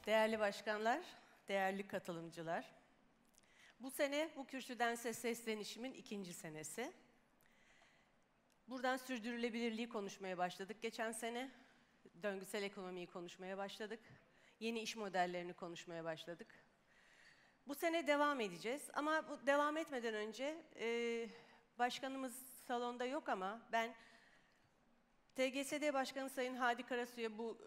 Değerli başkanlar, değerli katılımcılar, bu sene bu kürsüden seslenişimin 2. senesi. Buradan sürdürülebilirliği konuşmaya başladık geçen sene. Döngüsel ekonomiyi konuşmaya başladık. Yeni iş modellerini konuşmaya başladık. Bu sene devam edeceğiz ama bu devam etmeden önce başkanımız salonda yok ama ben TGSD Başkanı Sayın Hadi Karasu'ya bu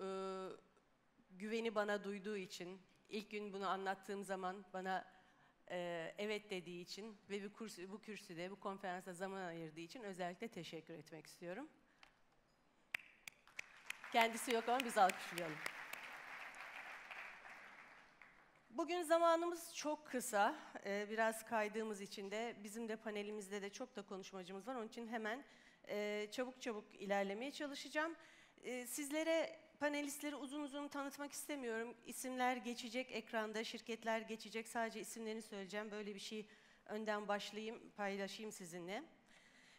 güveni bana duyduğu için, ilk gün bunu anlattığım zaman bana evet dediği için ve bu kürsüde, bu konferansta zaman ayırdığı için özellikle teşekkür etmek istiyorum. Kendisi yok ama biz alkışlayalım. Bugün zamanımız çok kısa, biraz kaydığımız için de bizim de panelimizde de çok da konuşmacımız var. Onun için hemen çabuk çabuk ilerlemeye çalışacağım. Sizlere panelistleri uzun uzun tanıtmak istemiyorum. İsimler geçecek ekranda, şirketler geçecek. Sadece isimlerini söyleyeceğim. Böyle bir şey önden paylaşayım sizinle.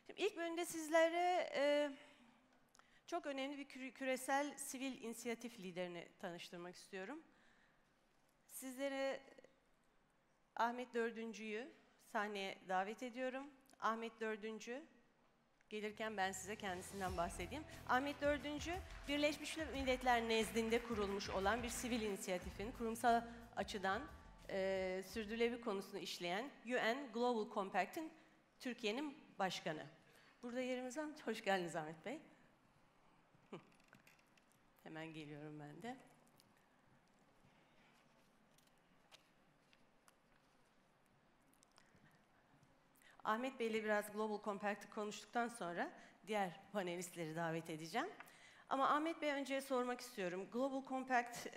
Şimdi ilk bölümde sizlere çok önemli bir küresel sivil inisiyatif liderini tanıştırmak istiyorum. Sizlere Ahmet DÖRDÜNCÜ'yü sahneye davet ediyorum. Ahmet DÖRDÜNCÜ, gelirken ben size kendisinden bahsedeyim. Ahmet DÖRDÜNCÜ, Birleşmiş Milletler nezdinde kurulmuş olan bir sivil inisiyatifin kurumsal açıdan sürdürülebilirlik konusunu işleyen UN Global Compact'in Türkiye'nin başkanı. Burada yerimiz var mı? Hoş geldiniz Ahmet Bey. Hemen geliyorum ben de. Ahmet Bey ile biraz Global Compact'ı konuştuktan sonra diğer panelistleri davet edeceğim. Ama Ahmet Bey önce sormak istiyorum. Global Compact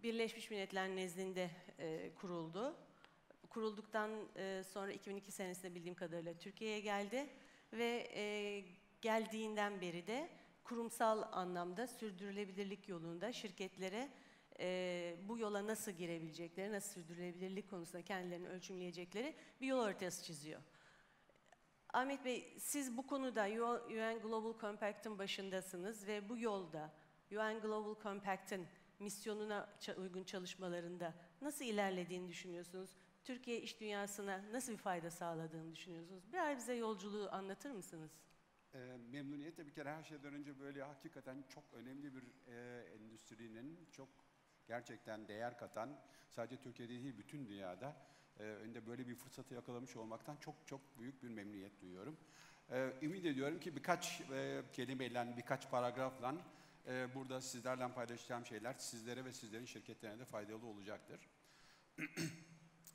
Birleşmiş Milletler nezdinde kuruldu. Kurulduktan sonra 2002 senesinde bildiğim kadarıyla Türkiye'ye geldi ve geldiğinden beri de kurumsal anlamda sürdürülebilirlik yolunda şirketlere bu yola nasıl girebilecekleri, nasıl sürdürülebilirlik konusunda kendilerini ölçümleyecekleri bir yol haritası çiziyor. Ahmet Bey, siz bu konuda UN Global Compact'ın başındasınız ve bu yolda UN Global Compact'ın misyonuna uygun çalışmalarında nasıl ilerlediğini düşünüyorsunuz? Türkiye iş dünyasına nasıl bir fayda sağladığını düşünüyorsunuz? Biraz bize yolculuğu anlatır mısınız? Memnuniyetle bir kere her şeyden önce böyle hakikaten çok önemli bir endüstrinin çok gerçekten değer katan, sadece Türkiye'de değil bütün dünyada önünde böyle bir fırsatı yakalamış olmaktan çok çok büyük bir memnuniyet duyuyorum. Ümit ediyorum ki birkaç kelimeyle, birkaç paragrafla burada sizlerle paylaşacağım şeyler sizlere ve sizlerin şirketlerine de faydalı olacaktır.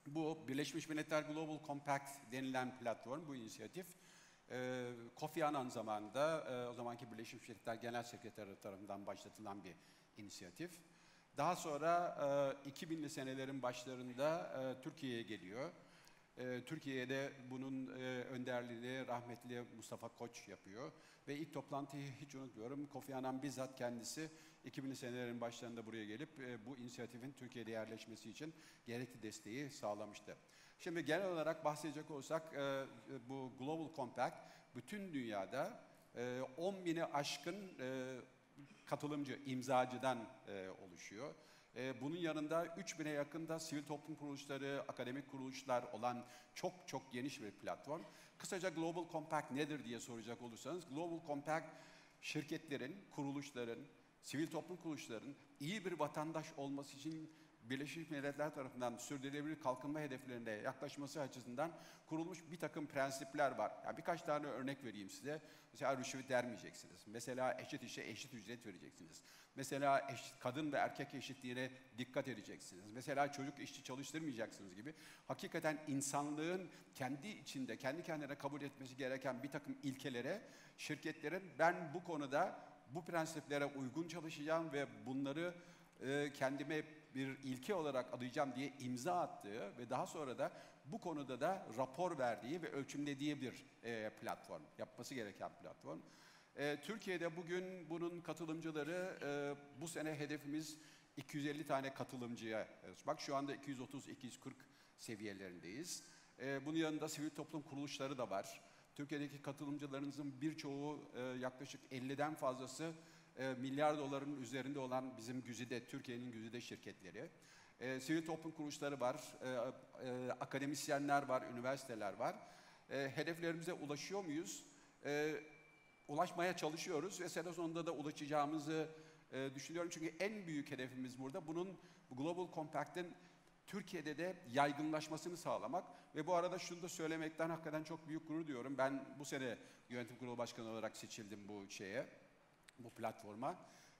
Bu Birleşmiş Milletler Global Compact denilen platform, bu inisiyatif, Kofi Annan zamanında o zamanki Birleşmiş Milletler Genel Sekreteri tarafından başlatılan bir inisiyatif. Daha sonra 2000'li senelerin başlarında Türkiye'ye geliyor. Türkiye'de bunun önderliğini rahmetli Mustafa Koç yapıyor. Ve ilk toplantıyı hiç unutmuyorum. Kofi Annan bizzat kendisi 2000'li senelerin başlarında buraya gelip bu inisiyatifin Türkiye'de yerleşmesi için gerekli desteği sağlamıştı. Şimdi genel olarak bahsedecek olursak bu Global Compact bütün dünyada 10.000'i aşkın katılımcı, imzacıdan oluşuyor. Bunun yanında 3.000'e yakın da sivil toplum kuruluşları, akademik kuruluşlar olan çok çok geniş bir platform. Kısaca Global Compact nedir diye soracak olursanız, Global Compact şirketlerin, kuruluşların, sivil toplum kuruluşlarının iyi bir vatandaş olması için Birleşmiş Milletler tarafından sürdürülebilir kalkınma hedeflerine yaklaşması açısından kurulmuş bir takım prensipler var. Yani birkaç tane örnek vereyim size. Mesela rüşvet vermeyeceksiniz. Mesela eşit işe eşit ücret vereceksiniz. Mesela kadın ve erkek eşitliğine dikkat edeceksiniz. Mesela çocuk işçi çalıştırmayacaksınız gibi. Hakikaten insanlığın kendi içinde, kendi kendine kabul etmesi gereken bir takım ilkelere şirketlerin ben bu konuda bu prensiplere uygun çalışacağım ve bunları kendime bir ilke olarak adayacağım diye imza attığı ve daha sonra da bu konuda da rapor verdiği ve ölçümlediği bir platform, yapması gereken platform. Türkiye'de bugün bunun katılımcıları, bu sene hedefimiz 250 tane katılımcıya. Bak şu anda 230-240 seviyelerindeyiz. Bunun yanında sivil toplum kuruluşları da var. Türkiye'deki katılımcılarınızın birçoğu yaklaşık 50'den fazlası milyar doların üzerinde olan bizim güzide, Türkiye'nin güzide şirketleri. Sivil toplum kuruluşları var, akademisyenler var, üniversiteler var. Hedeflerimize ulaşıyor muyuz? Ulaşmaya çalışıyoruz ve sene sonunda da ulaşacağımızı düşünüyorum. Çünkü en büyük hedefimiz burada bunun Global Compact'in Türkiye'de de yaygınlaşmasını sağlamak. Ve bu arada şunu da söylemekten hakikaten çok büyük gurur duyuyorum. Ben bu sene yönetim kurulu başkanı olarak seçildim bu platforma.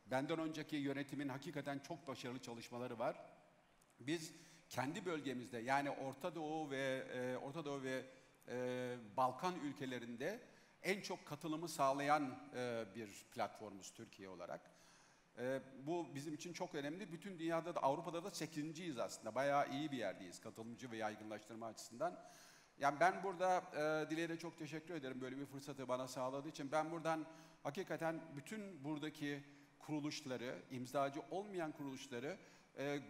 Benden önceki yönetimin hakikaten çok başarılı çalışmaları var. Biz kendi bölgemizde yani Orta Doğu ve Balkan ülkelerinde en çok katılımı sağlayan bir platformuz Türkiye olarak. Bu bizim için çok önemli. Bütün dünyada da Avrupa'da da 8.yiz aslında. Bayağı iyi bir yerdeyiz katılımcı ve yaygınlaştırma açısından. Yani ben burada Dilek'e çok teşekkür ederim böyle bir fırsatı bana sağladığı için. Ben buradan hakikaten bütün buradaki kuruluşları, imzacı olmayan kuruluşları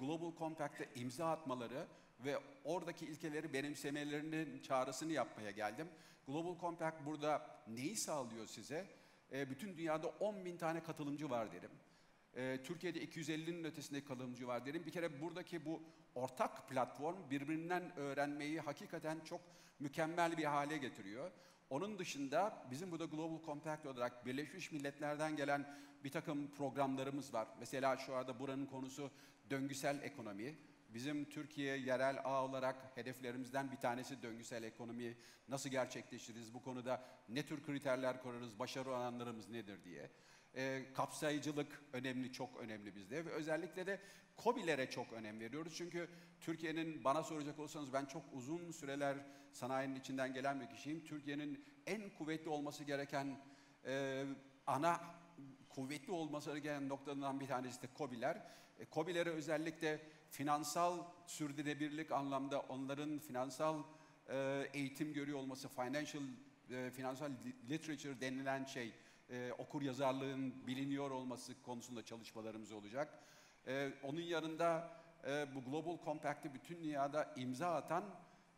Global Compact'e imza atmaları ve oradaki ilkeleri benimsemelerinin çağrısını yapmaya geldim. Global Compact burada neyi sağlıyor size? Bütün dünyada 10.000 tane katılımcı var derim. Türkiye'de 250'nin ötesinde katılımcı var derim. Bir kere buradaki bu ortak platform birbirinden öğrenmeyi hakikaten çok mükemmel bir hale getiriyor. Onun dışında bizim burada Global Compact olarak Birleşmiş Milletler'den gelen bir takım programlarımız var. Mesela şu anda buranın konusu döngüsel ekonomi. Bizim Türkiye yerel ağ olarak hedeflerimizden bir tanesi döngüsel ekonomiyi nasıl gerçekleştiririz? Bu konuda ne tür kriterler korarız? Başarı oranlarımız nedir diye. Kapsayıcılık önemli, çok önemli bizde ve özellikle de KOBİ'lere çok önem veriyoruz. Çünkü Türkiye'nin bana soracak olsanız ben çok uzun süreler sanayinin içinden gelen bir kişiyim. Türkiye'nin en kuvvetli olması gereken kuvvetli olması gereken noktalarından bir tanesi de KOBİ'ler. KOBİ'lere özellikle finansal sürdürülebilirlik anlamda onların finansal eğitim görüyor olması, finansal literature denilen şey, okur yazarlığın biliniyor olması konusunda çalışmalarımız olacak. Onun yanında bu Global Compact'ı bütün dünyada imza atan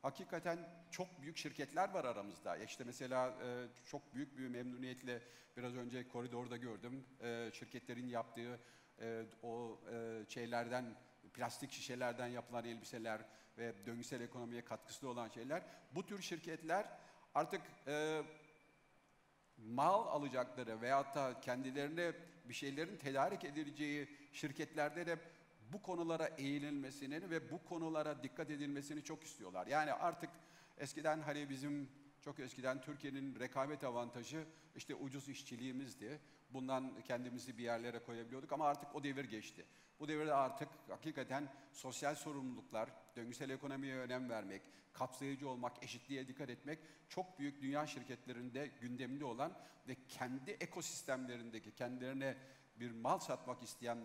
hakikaten çok büyük şirketler var aramızda. İşte mesela çok büyük bir memnuniyetle biraz önce koridorda gördüm. Şirketlerin yaptığı plastik şişelerden yapılan elbiseler ve döngüsel ekonomiye katkısı olan şeyler. Bu tür şirketler artık mal alacakları veyahut da kendilerine bir şeylerin tedarik edileceği şirketlerde de bu konulara eğilinmesini ve bu konulara dikkat edilmesini çok istiyorlar. Yani artık eskiden çok eskiden Türkiye'nin rekabet avantajı işte ucuz işçiliğimizdi. Bundan kendimizi bir yerlere koyabiliyorduk ama artık o devir geçti. Bu devirde artık hakikaten sosyal sorumluluklar, döngüsel ekonomiye önem vermek, kapsayıcı olmak, eşitliğe dikkat etmek çok büyük dünya şirketlerinde gündemde olan ve kendi ekosistemlerindeki kendilerine bir mal satmak isteyen,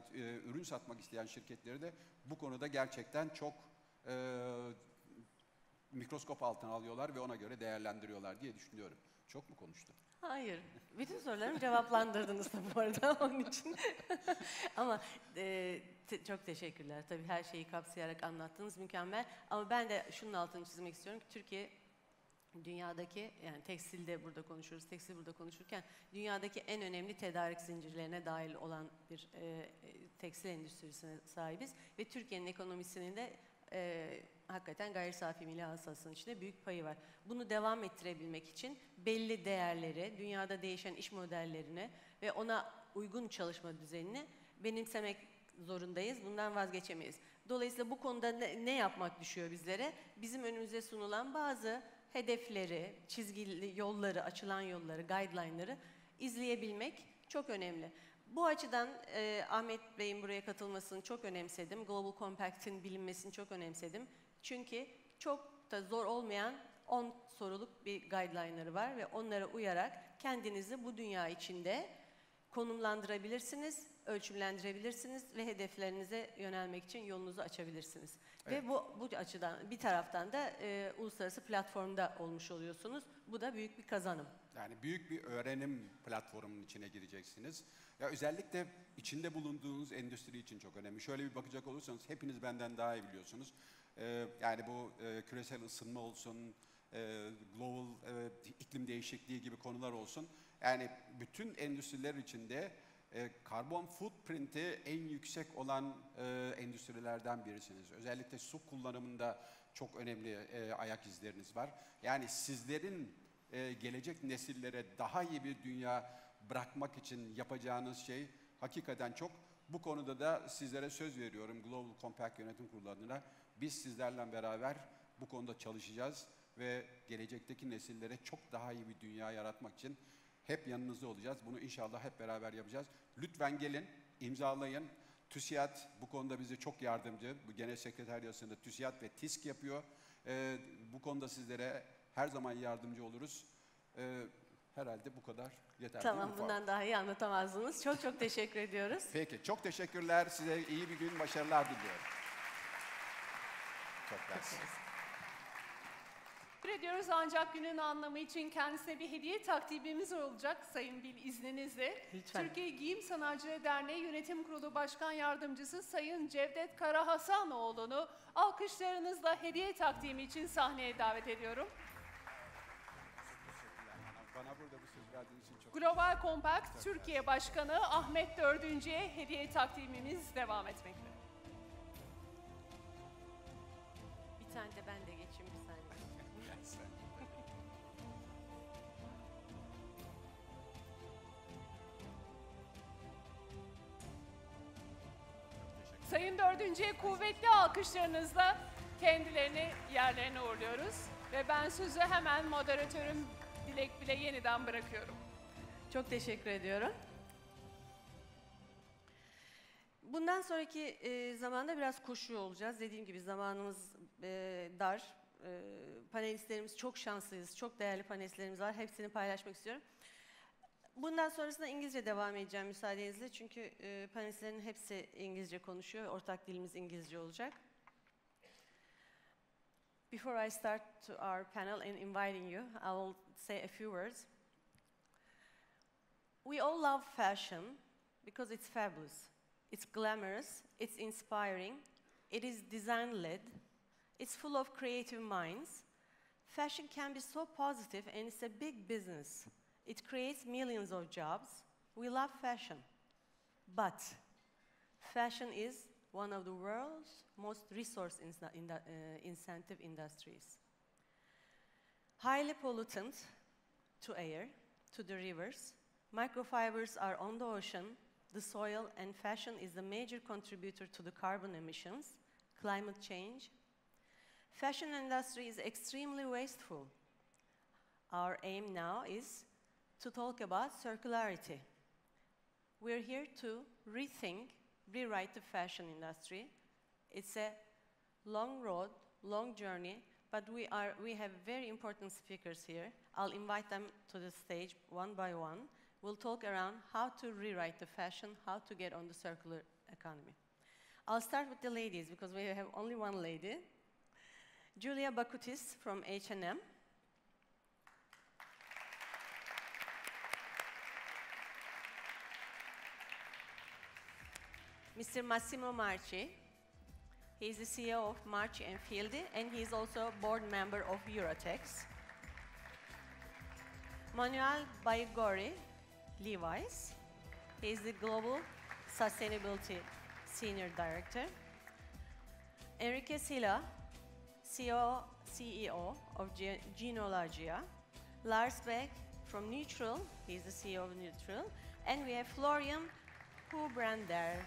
ürün satmak isteyen şirketleri de bu konuda gerçekten çok mikroskop altına alıyorlar ve ona göre değerlendiriyorlar diye düşünüyorum. Çok mu konuştum? Hayır. Bütün sorularımı cevaplandırdınız da bu arada onun için. Ama çok teşekkürler. Tabii her şeyi kapsayarak anlattınız. Mükemmel. Ama ben de şunun altını çizmek istiyorum ki Türkiye dünyadaki, yani tekstilde burada konuşuyoruz, tekstil burada konuşurken dünyadaki en önemli tedarik zincirlerine dahil olan bir tekstil endüstrisine sahibiz. Ve Türkiye'nin ekonomisinin de hakikaten gayri safi milli hasılasının içinde büyük payı var. Bunu devam ettirebilmek için belli değerleri, dünyada değişen iş modellerini ve ona uygun çalışma düzenini benimsemek zorundayız. Bundan vazgeçemeyiz. Dolayısıyla bu konuda ne yapmak düşüyor bizlere? Bizim önümüze sunulan bazı hedefleri, çizgili yolları, açılan yolları, guideline'ları izleyebilmek çok önemli. Bu açıdan Ahmet Bey'in buraya katılmasını çok önemsedim. Global Compact'in bilinmesini çok önemsedim. Çünkü çok da zor olmayan 10 soruluk bir guideline'ları var ve onlara uyarak kendinizi bu dünya içinde konumlandırabilirsiniz, ölçümlendirebilirsiniz ve hedeflerinize yönelmek için yolunuzu açabilirsiniz. Evet. Ve bu açıdan bir taraftan da uluslararası platformda olmuş oluyorsunuz. Bu da büyük bir kazanım. Yani büyük bir öğrenim platformunun içine gireceksiniz. Ya özellikle içinde bulunduğunuz endüstri için çok önemli. Şöyle bir bakacak olursanız hepiniz benden daha iyi biliyorsunuz. Yani bu küresel ısınma olsun, global iklim değişikliği gibi konular olsun. Yani bütün endüstriler içinde karbon footprint'i en yüksek olan endüstrilerden birisiniz. Özellikle su kullanımında çok önemli ayak izleriniz var. Yani sizlerin gelecek nesillere daha iyi bir dünya bırakmak için yapacağınız şey hakikaten çok. Bu konuda da sizlere söz veriyorum Global Compact Yönetim Kurulu adına. Biz sizlerle beraber bu konuda çalışacağız ve gelecekteki nesillere çok daha iyi bir dünya yaratmak için hep yanınızda olacağız. Bunu inşallah hep beraber yapacağız. Lütfen gelin, imzalayın. TÜSİAD bu konuda bize çok yardımcı. Bu Genel Sekreteriyası'nda TÜSİAD ve TİSK yapıyor. Bu konuda sizlere her zaman yardımcı oluruz. Herhalde bu kadar yeterli. Tamam, bundan daha iyi anlatamazdınız. Çok çok teşekkür ediyoruz. Peki, çok teşekkürler. Size iyi bir gün, başarılar diliyorum. Çok mersi. Teşekkür ediyoruz, ancak günün anlamı için kendisine bir hediye takdimimiz olacak Sayın Bil, izninizle. Lütfen. Türkiye Giyim Sanatçıları Derneği Yönetim Kurulu Başkan Yardımcısı Sayın Cevdet Karahasanoğlu'nu alkışlarınızla hediye takdimi için sahneye davet ediyorum. Bana burada bu söz verdiğiniz için çok Global Compact Türkiye Başkanı Ahmet DÖRDÜNCÜ'ye hediye takdimimiz devam etmekte. Bir tane de ben de geçeyim bir saniye. Sayın DÖRDÜNCÜ'ye kuvvetli alkışlarınızla kendilerini yerlerine uğurluyoruz. Ve ben sözü hemen moderatörüm Dilek bile yeniden bırakıyorum. Çok teşekkür ediyorum. Bundan sonraki zamanda biraz koşuyor olacağız. Dediğim gibi zamanımız dar. Panelistlerimiz çok şanslıyız. Çok değerli panelistlerimiz var. Hepsini paylaşmak istiyorum. Bundan sonrasında İngilizce devam edeceğim müsaadenizle. Çünkü panelistlerin hepsi İngilizce konuşuyor. Ortak dilimiz İngilizce olacak. Before I start to our panel and inviting you, I will say a few words. We all love fashion because it's fabulous. It's glamorous, it's inspiring, it is design-led, it's full of creative minds. Fashion can be so positive and it's a big business. It creates millions of jobs. We love fashion. But fashion is one of the world's most resource-intensive industries. Highly pollutant to air, to the rivers. Microfibers are on the ocean, the soil, and fashion is a major contributor to the carbon emissions, climate change. Fashion industry is extremely wasteful. Our aim now is to talk about circularity. We're here to rewrite the fashion industry. It's a long road, long journey, but we have very important speakers here. I'll invite them to the stage one by one. We'll talk around how to rewrite the fashion, how to get on the circular economy. I'll start with the ladies because we have only one lady. Julia Bakutis from H&M. Mr. Massimo Marchi. He is the CEO of Marchi&Fildi, and he is also a board member of EURATEX. Manuel BIAGORRI, Levis. He is the Global Sustainability Senior Director. Enrique, SILLA, CEO of Jeanologia. Lars from Neutral, he is the CEO of Neutral. And we have Florian Hubrander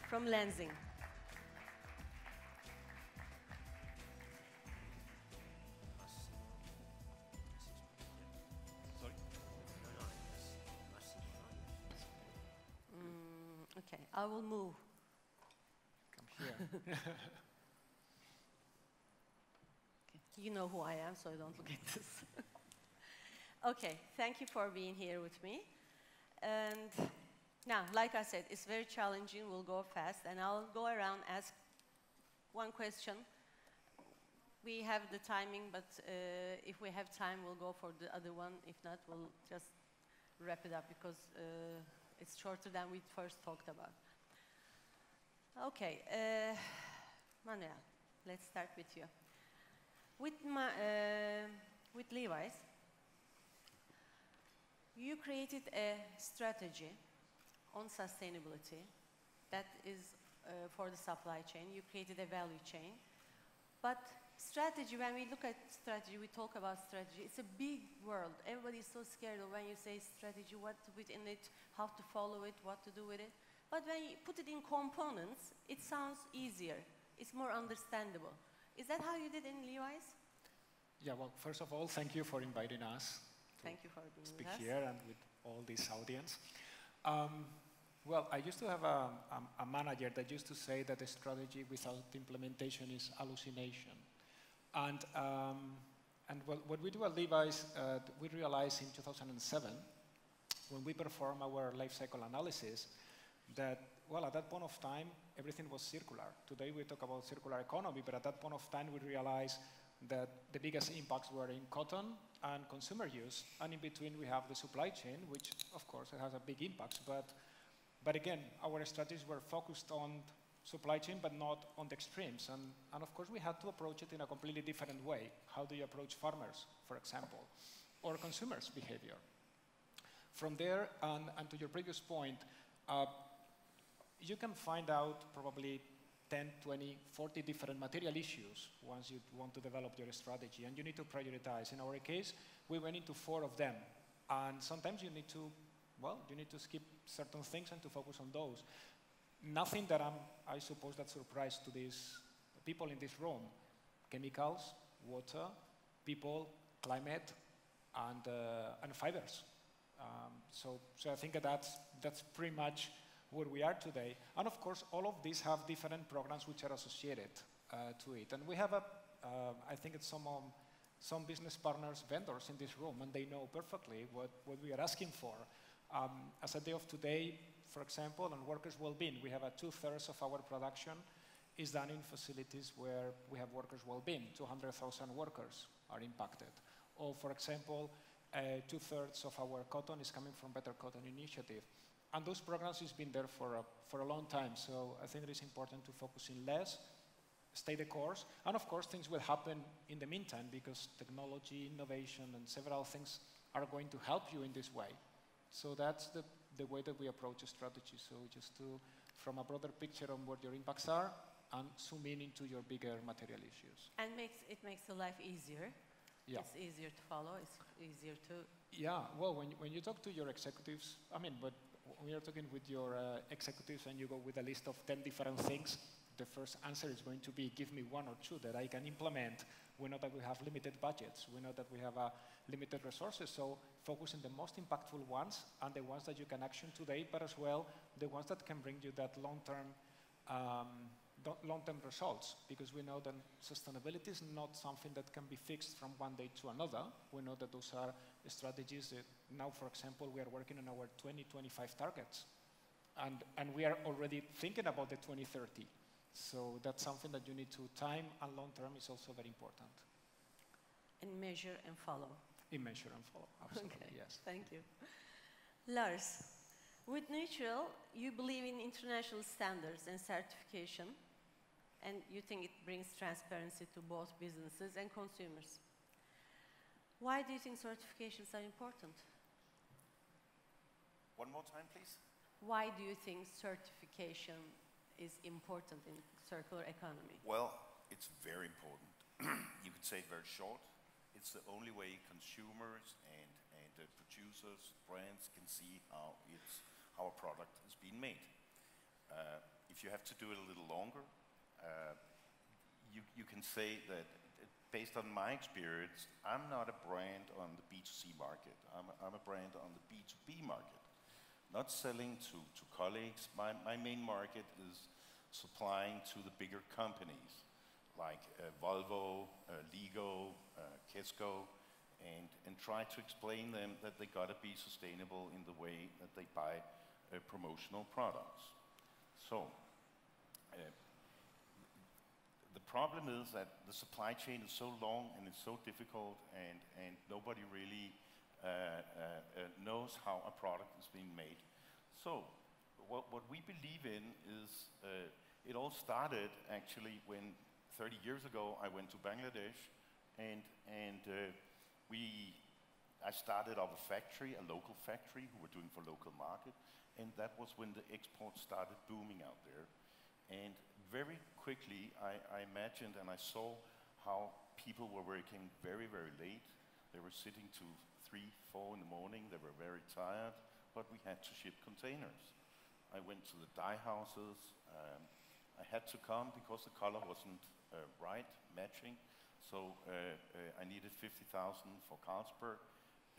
from Lenzing. Okay, I will move. Come here. Okay. You know who I am, so don't look at this. Okay, thank you for being here with me. And now, like I said, it's very challenging. We'll go fast, and I'll go around, ask one question. We have the timing, but if we have time, we'll go for the other one. If not, we'll just wrap it up because it's shorter than we first talked about. Okay, Manuel, let's start with you. With Levi's, you created a strategy on sustainability. That is for the supply chain. You created a value chain. But strategy, when we look at strategy, we talk about strategy. It's a big world. Everybody is so scared of when you say strategy, what to put in it, how to follow it, what to do with it. But when you put it in components, it sounds easier. It's more understandable. Is that how you did in Levi's? Yeah, well, first of all, thank you for inviting us. Thank you for being speak with us. Here and with all this audience. Well, I used to have a manager that used to say that a strategy without implementation is hallucination. And what we do at Levi's, we realized in 2007, when we performed our life cycle analysis, that, well, at that point of time, everything was circular. Today we talk about circular economy, but at that point of time, we realized that the biggest impacts were in cotton and consumer use, and in between we have the supply chain, which of course it has a big impact, but again, our strategies were focused on supply chain, but not on the extremes, and of course we had to approach it in a completely different way. How do you approach farmers, for example, or consumers' behavior? From there, and to your previous point, you can find out probably 10, 20, 40 different material issues once you want to develop your strategy, and you need to prioritize. In our case, we went into 4 of them, and sometimes you need to, well, you need to skip certain things and to focus on those. Nothing that I suppose that surprised to these people in this room. Chemicals, water, people, climate, and fibers. So I think that's pretty much where we are today. And of course, all of these have different programs which are associated to it. And we have, I think it's some business partners, vendors in this room, and they know perfectly what we are asking for. As a day of today, for example, on workers' well-being, we have 2/3 of our production is done in facilities where we have workers' well-being. 200,000 workers are impacted. Or, for example, 2/3 of our cotton is coming from Better Cotton Initiative. And those programs has been there for a long time. So I think it is important to focus in less, stay the course, and of course things will happen in the meantime because technology, innovation, and several things are going to help you in this way. So that's the way that we approach a strategy. So just to, from a broader picture on what your impacts are, and zoom in into your bigger material issues. And it makes the life easier. Yeah. It's easier to follow. It's easier to. Yeah. Well, when you talk to your executives, I mean, but when you're talking with your executives and you go with a list of 10 different things, the first answer is going to be, give me 1 or 2 that I can implement. We know that we have limited budgets. We know that we have limited resources. So focus on the most impactful ones and the ones that you can action today, but as well the ones that can bring you that long-term results, because we know that sustainability is not something that can be fixed from one day to another. We know that those are strategies that now, for example, we are working on our 2025 targets. And we are already thinking about the 2030. So that's something that you need to time, and long-term is also very important. And measure and follow. In measure and follow, absolutely, Okay. Yes. Thank you. Lars, with Neutral, you believe in international standards and certification, and you think it brings transparency to both businesses and consumers. Why do you think certifications are important? One more time, please. Why do you think certification is important in circular economy? Well, it's very important. You could say it very short. It's the only way consumers and the producers, brands can see how a product is being made. If you have to do it a little longer, you can say that based on my experience, I'm not a brand on the B2C market. I'm a brand on the B2B market. Not selling to colleagues. My main market is supplying to the bigger companies like Volvo, Lego, Kesco, and try to explain them that they gotta be sustainable in the way that they buy promotional products. So, the problem is that the supply chain is so long and it's so difficult, and nobody really knows how a product is being made. So, what we believe in is, it all started actually when 30 years ago I went to Bangladesh, and I started up a factory, a local factory, who were doing for local market, and that was when the exports started booming out there. And very quickly, I imagined and I saw how people were working very, very late. They were sitting to 3, 4 in the morning. They were very tired, but we had to ship containers. I went to the dye houses. I had to come because the color wasn't right, matching. So I needed 50,000 for Carlsberg,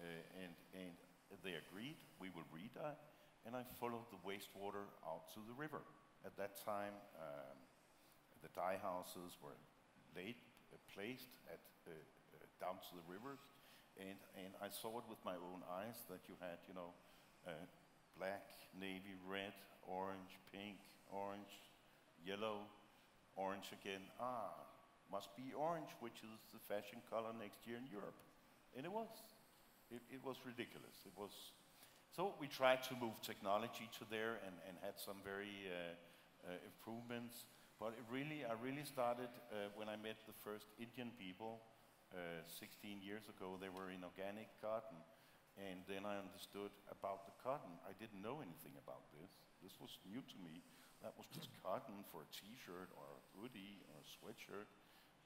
and they agreed we will re-dye, and I followed the wastewater out to the river. At that time, the dye houses were placed down to the rivers, and I saw it with my own eyes that you had, you know, black, navy, red, orange, pink, orange, yellow, orange again. Must be orange, which is the fashion color next year in Europe. And it was. It was ridiculous. It was. So we tried to move technology to there and had some very improvements. But I really started when I met the first Indian people 16 years ago. They were in organic cotton. And then I understood about the cotton. I didn't know anything about this. This was new to me. That was just cotton for a t-shirt or a hoodie or a sweatshirt.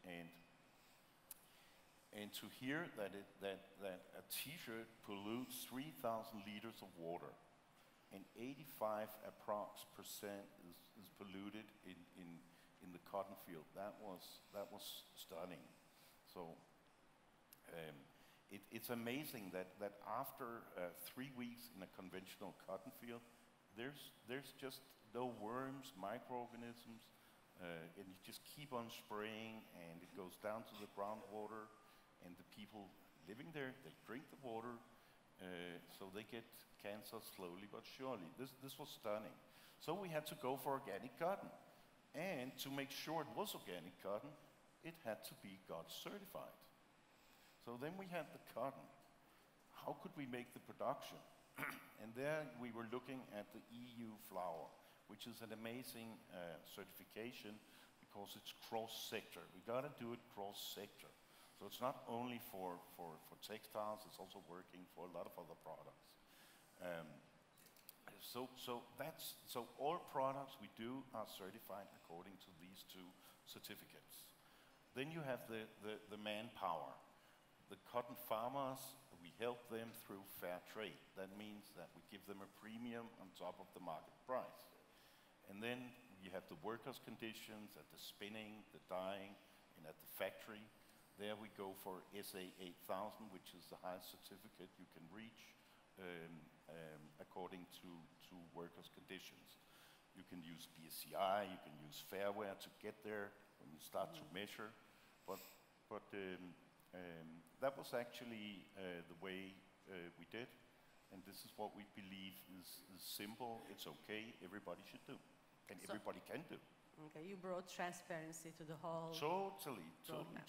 And to hear that a t-shirt pollutes 3,000 liters of water, and 85% is polluted in the cotton field. That was stunning. So it's amazing that after 3 weeks in a conventional cotton field, there's just no worms, microorganisms. And you just keep on spraying, and it goes down to the groundwater, and the people living there, they drink the water, so they get cancer slowly but surely. This was stunning. So we had to go for organic cotton. And to make sure it was organic cotton, it had to be GOTS certified. So then we had the cotton. How could we make the production? And there we were looking at the EU flour, which is an amazing certification because it's cross-sector. We got to do it cross-sector. So it's not only for textiles, it's also working for a lot of other products. So all products we do are certified according to these 2 certificates. Then you have the manpower. The cotton farmers, we help them through fair trade. That means that we give them a premium on top of the market price. And then you have the workers' conditions at the spinning, the dyeing, and at the factory. There we go for SA 8000, which is the highest certificate you can reach according to workers' conditions. You can use BSCI, you can use Fairware to get there when you start to measure. But that was actually the way we did. And this is what we believe is simple, it's okay, everybody should do. And everybody can do. Okay, you brought transparency to the whole. Totally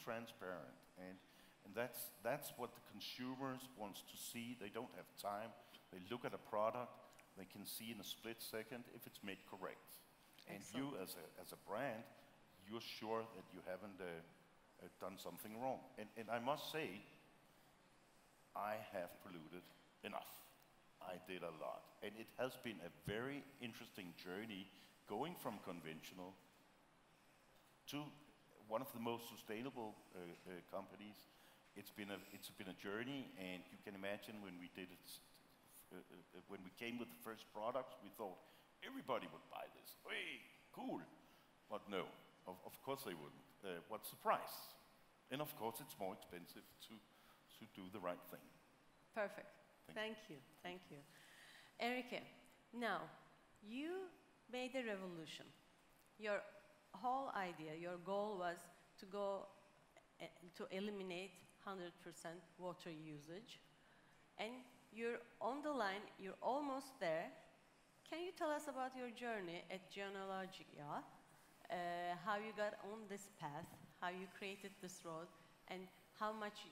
transparent. And that's what the consumers wants to see. They don't have time. They look at a product, they can see in a split second if it's made correct. And you as a brand, you're sure that you haven't done something wrong. And I must say, I have polluted enough. I did a lot. And it has been a very interesting journey going from conventional to one of the most sustainable companies. It's been a journey, and you can imagine when we did it, when we came with the first products, we thought everybody would buy this. Hey, cool. But no, of course they wouldn't. What's the price? And of course it's more expensive to do the right thing. Perfect. Thank you. Enrique, now you made a revolution. Your whole idea, your goal was to go to eliminate 100% water usage. And you're on the line, you're almost there. Can you tell us about your journey at Jeanologia, how you got on this path, how you created this road, and how much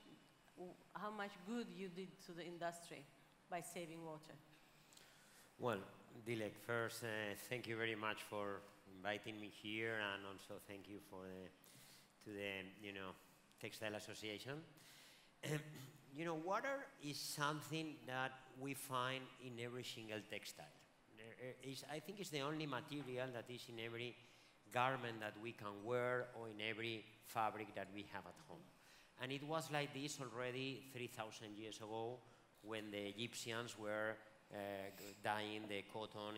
good you did to the industry by saving water? Well, Dilek, first, thank you very much for inviting me here, and also thank you to the Textile Association. Water is something that we find in every single textile. I think it's the only material that is in every garment that we can wear or in every fabric that we have at home. And it was like this already 3,000 years ago when the Egyptians were dyeing the cotton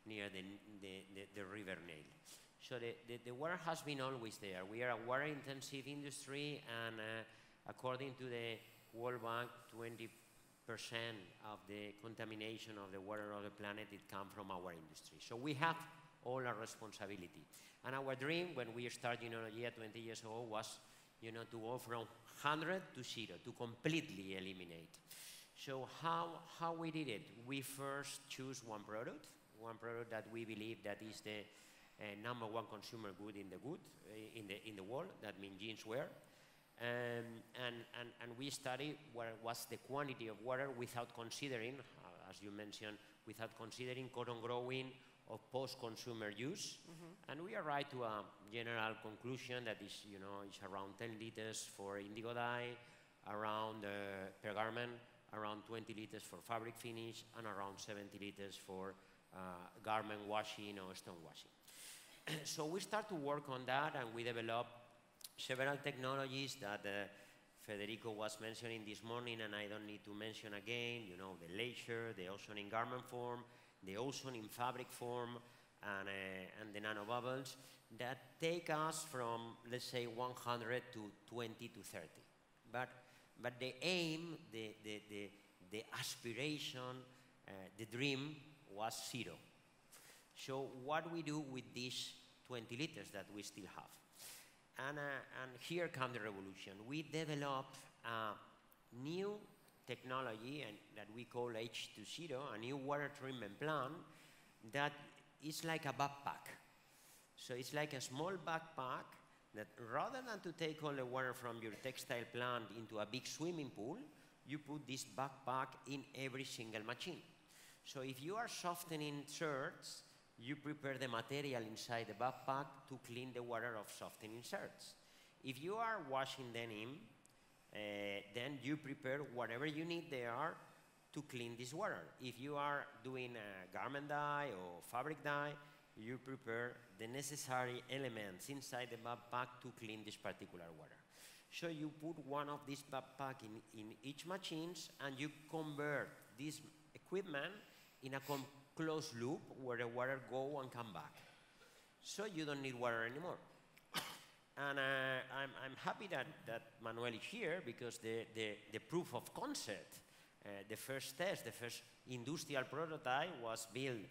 near the river Nile. So the water has been always there. We are a water-intensive industry, and according to the World Bank, 20% of the contamination of the water of the planet, it comes from our industry. So we have all our responsibility. And our dream when we started Jeanologia 20 years ago was to go from 100 to 0, to completely eliminate. So how we did it? We first choose one product that we believe that is the #1 consumer good in the world. That means jeans wear. And we studied what was the quantity of water without considering, as you mentioned, without considering cotton growing or post-consumer use. And we arrived to a general conclusion that is, is around 10 liters for indigo dye, around per garment, around 20 liters for fabric finish, and around 70 liters for garment washing or stone washing. So we start to work on that, and we developed several technologies that Federico was mentioning this morning, and I don't need to mention again, the laser, the ozone in garment form, the ozone in fabric form, and the nanobubbles that take us from, let's say, 100 to 20 to 30. But the aim, the aspiration, the dream was 0. So what we do with these 20 liters that we still have? And here comes the revolution. We developed a new technology that we call H2O, a new water treatment plant that is like a backpack. So it's like a small backpack that rather than to take all the water from your textile plant into a big swimming pool, you put this backpack in every single machine. So if you are softening shirts, you prepare the material inside the backpack to clean the water of softening shirts. If you are washing denim, then you prepare whatever you need there to clean this water. If you are doing a garment dye or fabric dye, you prepare the necessary elements inside the backpack to clean this particular water. So you put one of these backpack in each machine, and you convert this equipment in a closed loop where the water go and come back. So you don't need water anymore. And I'm happy that Manuel is here, because the proof of concept, the first test, the first industrial prototype was built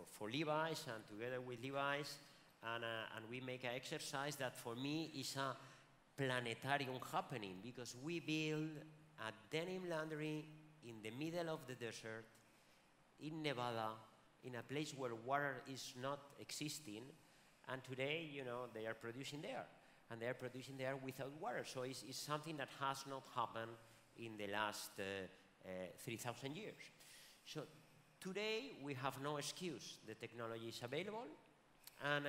for Levis and together with Levis, and we make an exercise that for me is a planetarium happening, because we build a denim laundry in the middle of the desert, in Nevada, in a place where water is not existing, and today, they are producing there, and they are producing there without water. So it's something that has not happened in the last 3,000 years. So today, we have no excuse. The technology is available, and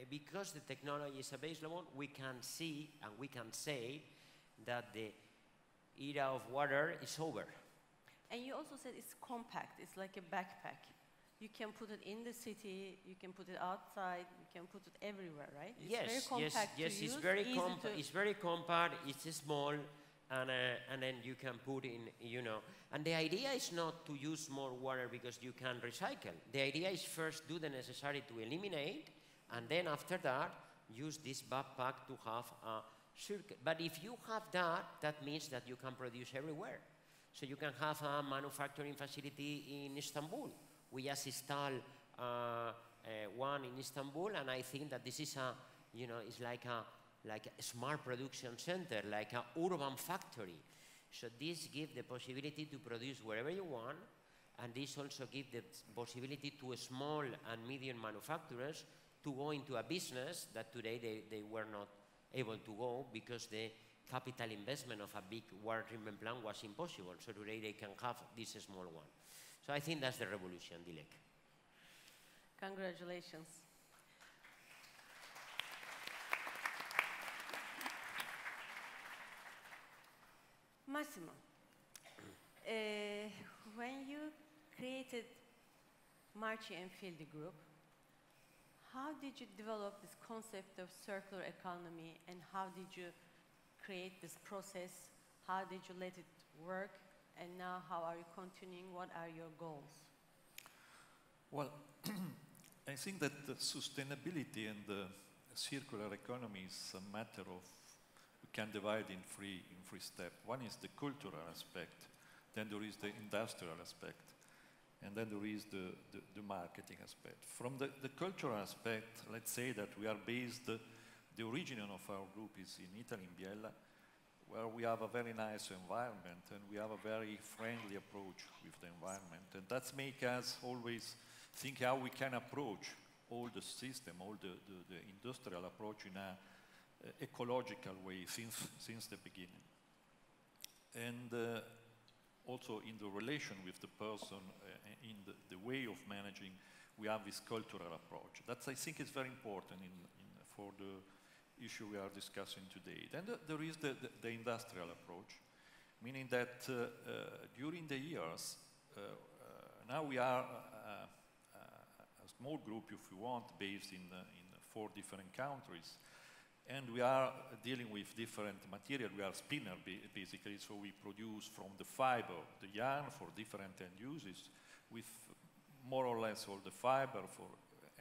because the technology is available, we can see and we can say that the era of water is over. And you also said it's compact. It's like a backpack. You can put it in the city, you can put it outside, you can put it everywhere, right? It's very compact to use, it's very compact, it's small, and then you can put in, And the idea is not to use more water because you can recycle. The idea is first do the necessary to eliminate, and then after that, use this backpack to have a circuit. But if you have that, that means that you can produce everywhere. So you can have a manufacturing facility in Istanbul. We just installed one in Istanbul, and I think that this is it's like a smart production center, like an urban factory. So this gives the possibility to produce wherever you want, and this also gives the possibility to small and medium manufacturers to go into a business that today they were not able to go because the capital investment of a big water treatment plant was impossible. So today they can have this small one. So I think that's the revolution, Dilek. Congratulations. Massimo, when you created Marchi&Fildi group. How did you develop this concept of circular economy, and how did you create this process? How did you let it work? And now how are you continuing? What are your goals? Well, I think that the sustainability and the circular economy is a matter of, we can divide in three steps. One is the cultural aspect, then there is the industrial aspect, and then there is the marketing aspect. From the cultural aspect, let's say that we are based, the origin of our group is in Italy, in Biella, where we have a very nice environment and we have a very friendly approach with the environment. And that makes us always think how we can approach all the system, all the industrial approach in a ecological way since the beginning. And also in the relation with the person, in the way of managing, we have this cultural approach. That I think is very important for the issue we are discussing today. Then there is the industrial approach, meaning that during the years, now we are a small group, if you want, based in 4 different countries, and we are dealing with different material. We are spinner, basically, so we produce from the fiber, the yarn for different end uses, with more or less all the fiber for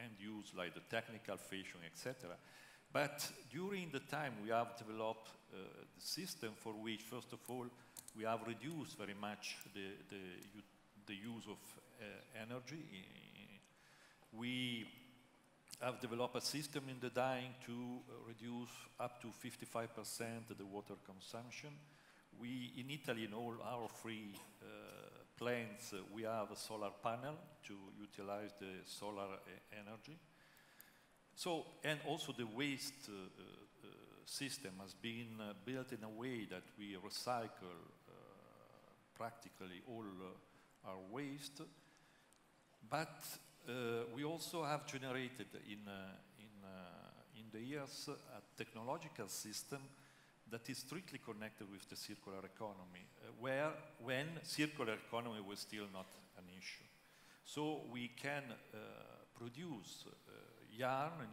end use, like the technical, fashion, etc. But during the time we have developed the system for which, first of all, we have reduced very much the use of energy. We have developed a system in the dyeing to reduce up to 55% the water consumption. We, in Italy, in all our 3 plants, we have a solar panel to utilize the solar energy. So, and also the waste system has been built in a way that we recycle practically all our waste, but we also have generated in the years a technological system that is strictly connected with the circular economy, when circular economy was still not an issue. So we can produce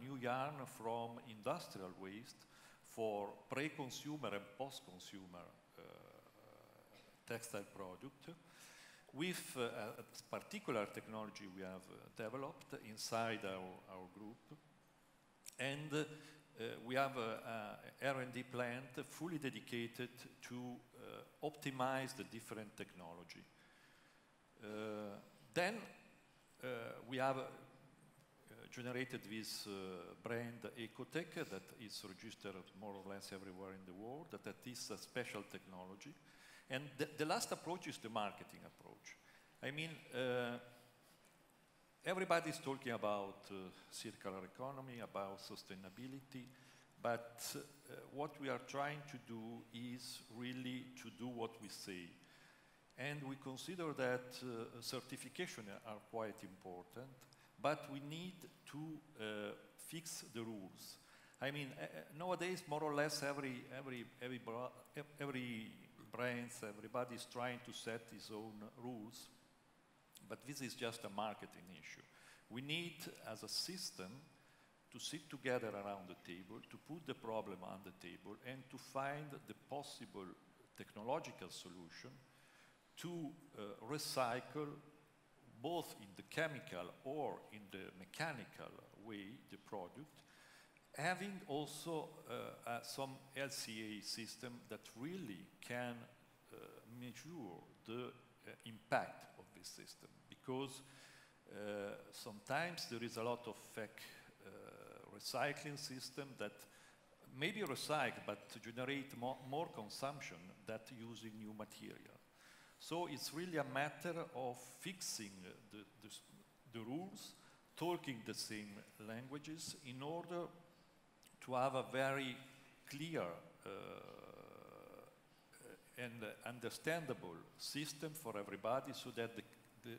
new yarn from industrial waste for pre-consumer and post-consumer textile product with a particular technology we have developed inside our group. And we have a R&D plant fully dedicated to optimize the different technology. Then we have generated this brand Ecotech that is registered more or less everywhere in the world, that is a special technology. And the last approach is the marketing approach. I mean, everybody is talking about circular economy, about sustainability, but what we are trying to do is really to do what we say. And we consider that certification are quite important, but we need to fix the rules. I mean, nowadays, more or less, every brands, everybody is trying to set his own rules, but this is just a marketing issue. We need, as a system, to sit together around the table, to put the problem on the table, and to find the possible technological solution to recycle, both in the chemical or in the mechanical way, the product, having also some LCA system that really can measure the impact of this system, because sometimes there is a lot of fake recycling system that maybe recycle but to generate more consumption than using new material. So it's really a matter of fixing the rules, talking the same languages in order to have a very clear and understandable system for everybody, so that the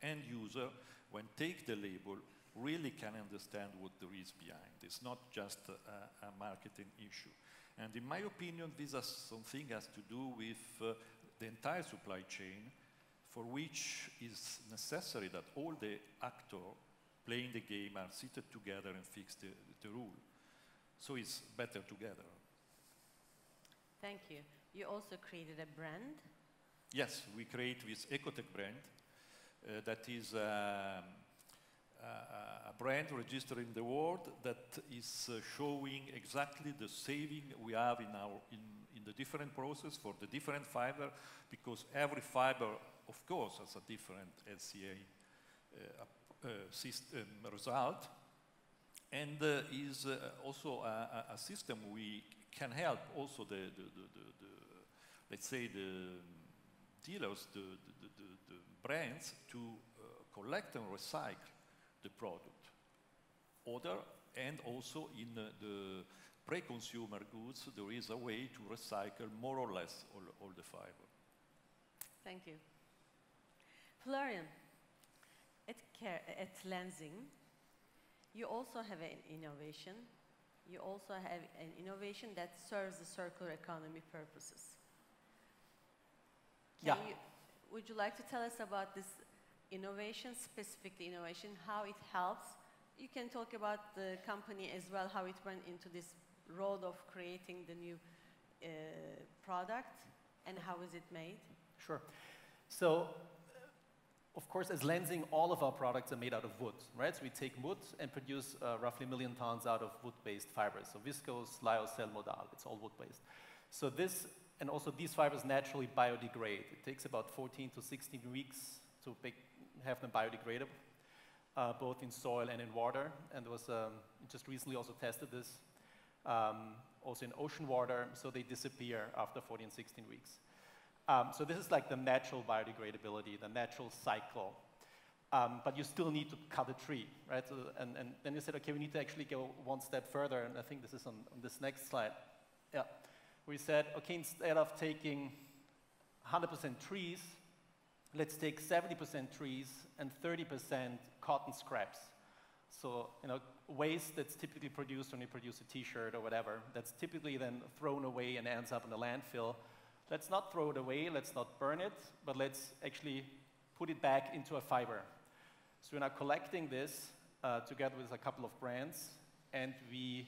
end user, when take the label, really can understand what there is behind. It's not just a marketing issue. And in my opinion, this has something has to do with the entire supply chain, for which is necessary that all the actors playing the game are seated together and fix the rule. So it's better together. Thank you. You also created a brand. Yes, we create this Ecotech brand that is a brand registered in the world that is showing exactly the saving we have in the different process for the different fiber, because every fiber, of course, has a different LCA system result, and is also a system we can help also let's say the dealers, the brands to collect and recycle the product. And also in the pre-consumer goods, there is a way to recycle more or less all the fiber. Thank you. Florian, at Lenzing, you also have an innovation. You also have an innovation that serves the circular economy purposes. Would you like to tell us about this innovation, specifically innovation, how it helps? You can talk about the company as well, how it went into this road of creating the new product, and how is it made? Sure. So, of course, as Lenzing, all of our products are made out of wood, right? So we take wood and produce roughly 1 million tons out of wood-based fibers. So viscose, lyocell, modal, it's all wood-based. So this, and also these fibers naturally biodegrade. It takes about 14 to 16 weeks to have them biodegradable, both in soil and in water. And there was, just recently also tested this, also in ocean water, so they disappear after 14, 16 weeks. So this is like the natural biodegradability, the natural cycle. But you still need to cut a tree, right? So, and then you said, okay, we need to actually go one step further, and I think this is on this next slide. Yeah. We said, okay, instead of taking 100% trees, let's take 70% trees and 30% cotton scraps. So, waste that's typically produced when you produce a t-shirt or whatever, that's typically then thrown away and ends up in the landfill. Let's not throw it away, let's not burn it, but let's actually put it back into a fiber. So we're now collecting this together with a couple of brands, and we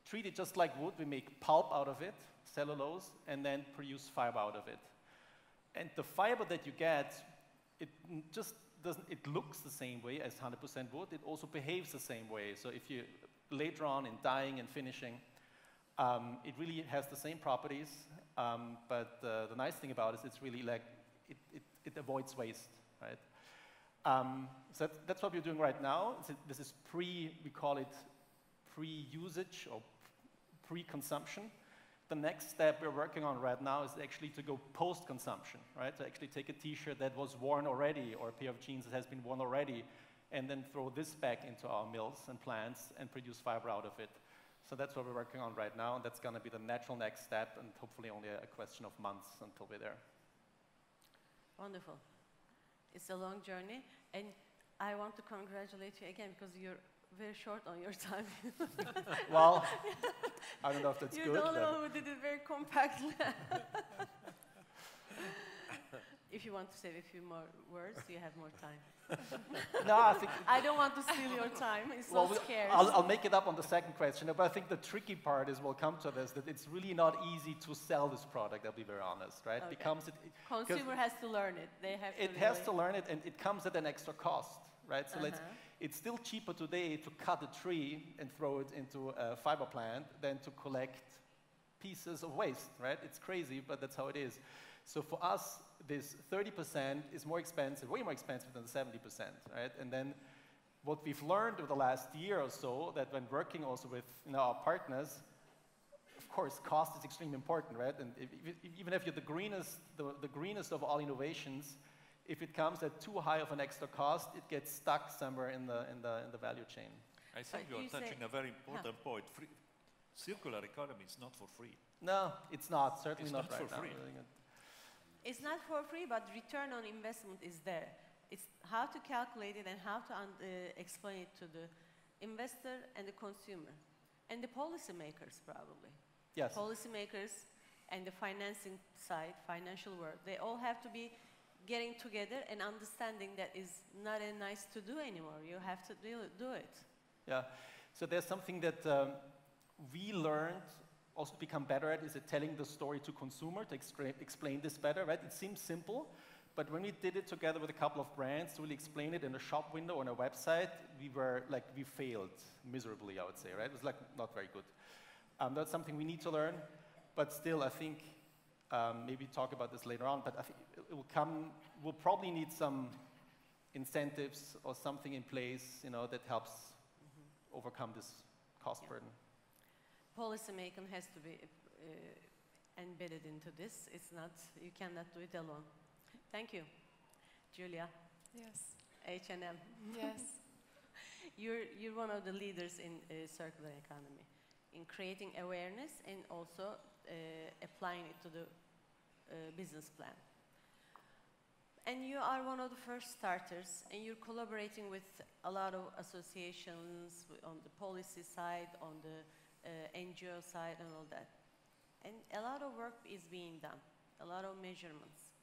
treat it just like wood. We make pulp out of it, cellulose, and then produce fiber out of it. And the fiber that you get, it just doesn't, it looks the same way as 100% wood, it also behaves the same way. So if you, later on in dyeing and finishing, it really has the same properties, but the nice thing about it is it's really like, it avoids waste, right? So that's what we're doing right now. This is we call it pre-usage or pre-consumption. The next step we're working on right now is actually to go post-consumption, right? To actually take a t-shirt that was worn already or a pair of jeans that has been worn already and then throw this back into our mills and plants and produce fiber out of it. So that's what we're working on right now, and that's going to be the natural next step, and hopefully only a question of months until we're there. Wonderful. It's a long journey, and I want to congratulate you again because you're very short on your time. Well, I don't know if that's good. You don't know who did it very compactly. If you want to say a few more words, you have more time. No, I think I don't want to steal your time. It's so scarce. I'll make it up on the second question, but I think the tricky part is, we'll come to this, that it's really not easy to sell this product, I'll be very honest, right? Okay. Because consumer has to learn it. They have to it has to learn it, and it comes at an extra cost, right? So it's still cheaper today to cut a tree and throw it into a fiber plant than to collect pieces of waste, right? It's crazy, but that's how it is. So for us, this 30% is more expensive, way more expensive than the 70%, right? And then what we've learned over the last year or so, that when working also with our partners, of course, cost is extremely important, right? And even if you're the greenest of all innovations, if it comes at too high of an extra cost, it gets stuck somewhere in the value chain. I think you're touching a very important point. Circular economy is not for free. No, it's not. Certainly not right now. Free. It's not for free, but return on investment is there. It's how to calculate it and how to explain it to the investor and the consumer. And the policymakers, probably. Yes. Policymakers and the financing side, financial world, they all have to be getting together and understanding that is not a nice to do anymore. You have to do it. Yeah, so there's something that we learned also to become better at is at telling the story to consumer, to explain this better, right? It seems simple, but when we did it together with a couple of brands to really explain it in a shop window on a website, we failed miserably, I would say, right? It was like not very good. That's something we need to learn, but still I think, maybe talk about this later on, but I think it will come, we'll probably need some incentives or something in place, you know, that helps overcome this cost burden. Policy making has to be embedded into this. It's not, you cannot do it alone. Thank you. Julia. Yes. H&M. Yes. You're one of the leaders in circular economy, in creating awareness and also applying it to the business plan. And you are one of the first starters, and you're collaborating with a lot of associations on the policy side, on the NGO side and all that. And a lot of work is being done, a lot of measurements.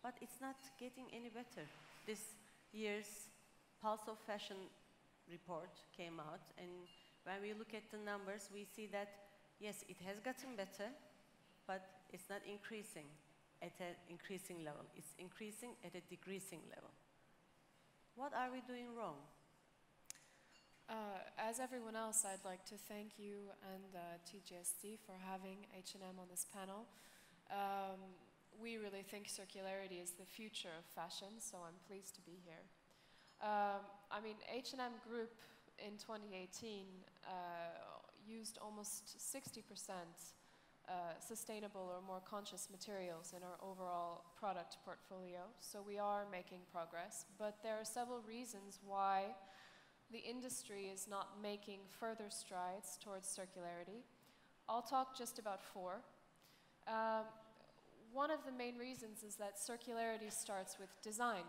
But it's not getting any better. This year's Pulse of Fashion report came out, and when we look at the numbers, we see that, yes, it has gotten better, but it's not increasing at an increasing level. It's increasing at a decreasing level. What are we doing wrong? As everyone else, I'd like to thank you and TGSD for having H&M on this panel. We really think circularity is the future of fashion, so I'm pleased to be here. I mean, H&M Group in 2018 used almost 60% sustainable or more conscious materials in our overall product portfolio, so we are making progress, but there are several reasons why the industry is not making further strides towards circularity. I'll talk just about 4. One of the main reasons is that circularity starts with design.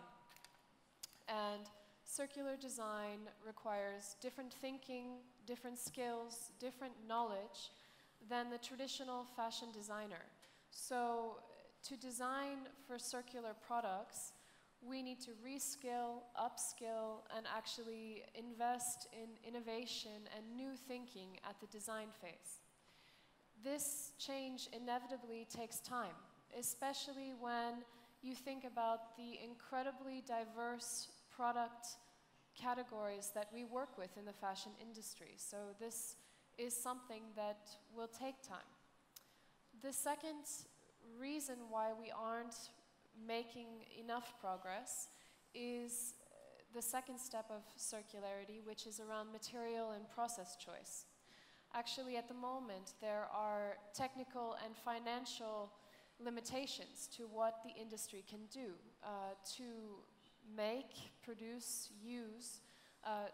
And circular design requires different thinking, different skills, different knowledge than the traditional fashion designer. So to design for circular products, we need to reskill, upskill, and actually invest in innovation and new thinking at the design phase. This change inevitably takes time, especially when you think about the incredibly diverse product categories that we work with in the fashion industry. So this is something that will take time. The second reason why we aren't making enough progress is the second step of circularity, which is around material and process choice. Actually, at the moment, there are technical and financial limitations to what the industry can do to make, produce, use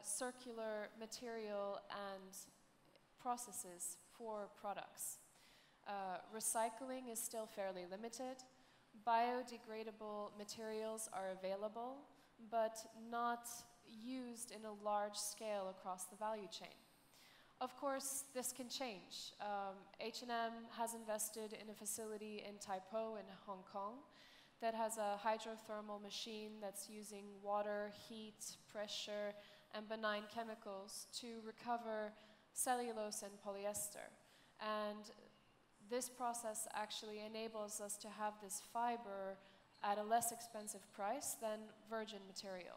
circular material and processes for products. Recycling is still fairly limited. Biodegradable materials are available, but not used in a large scale across the value chain. Of course, this can change. H&M has invested in a facility in Tai Po in Hong Kong that has a hydrothermal machine that's using water, heat, pressure, and benign chemicals to recover cellulose and polyester. And this process actually enables us to have this fiber at a less expensive price than virgin material.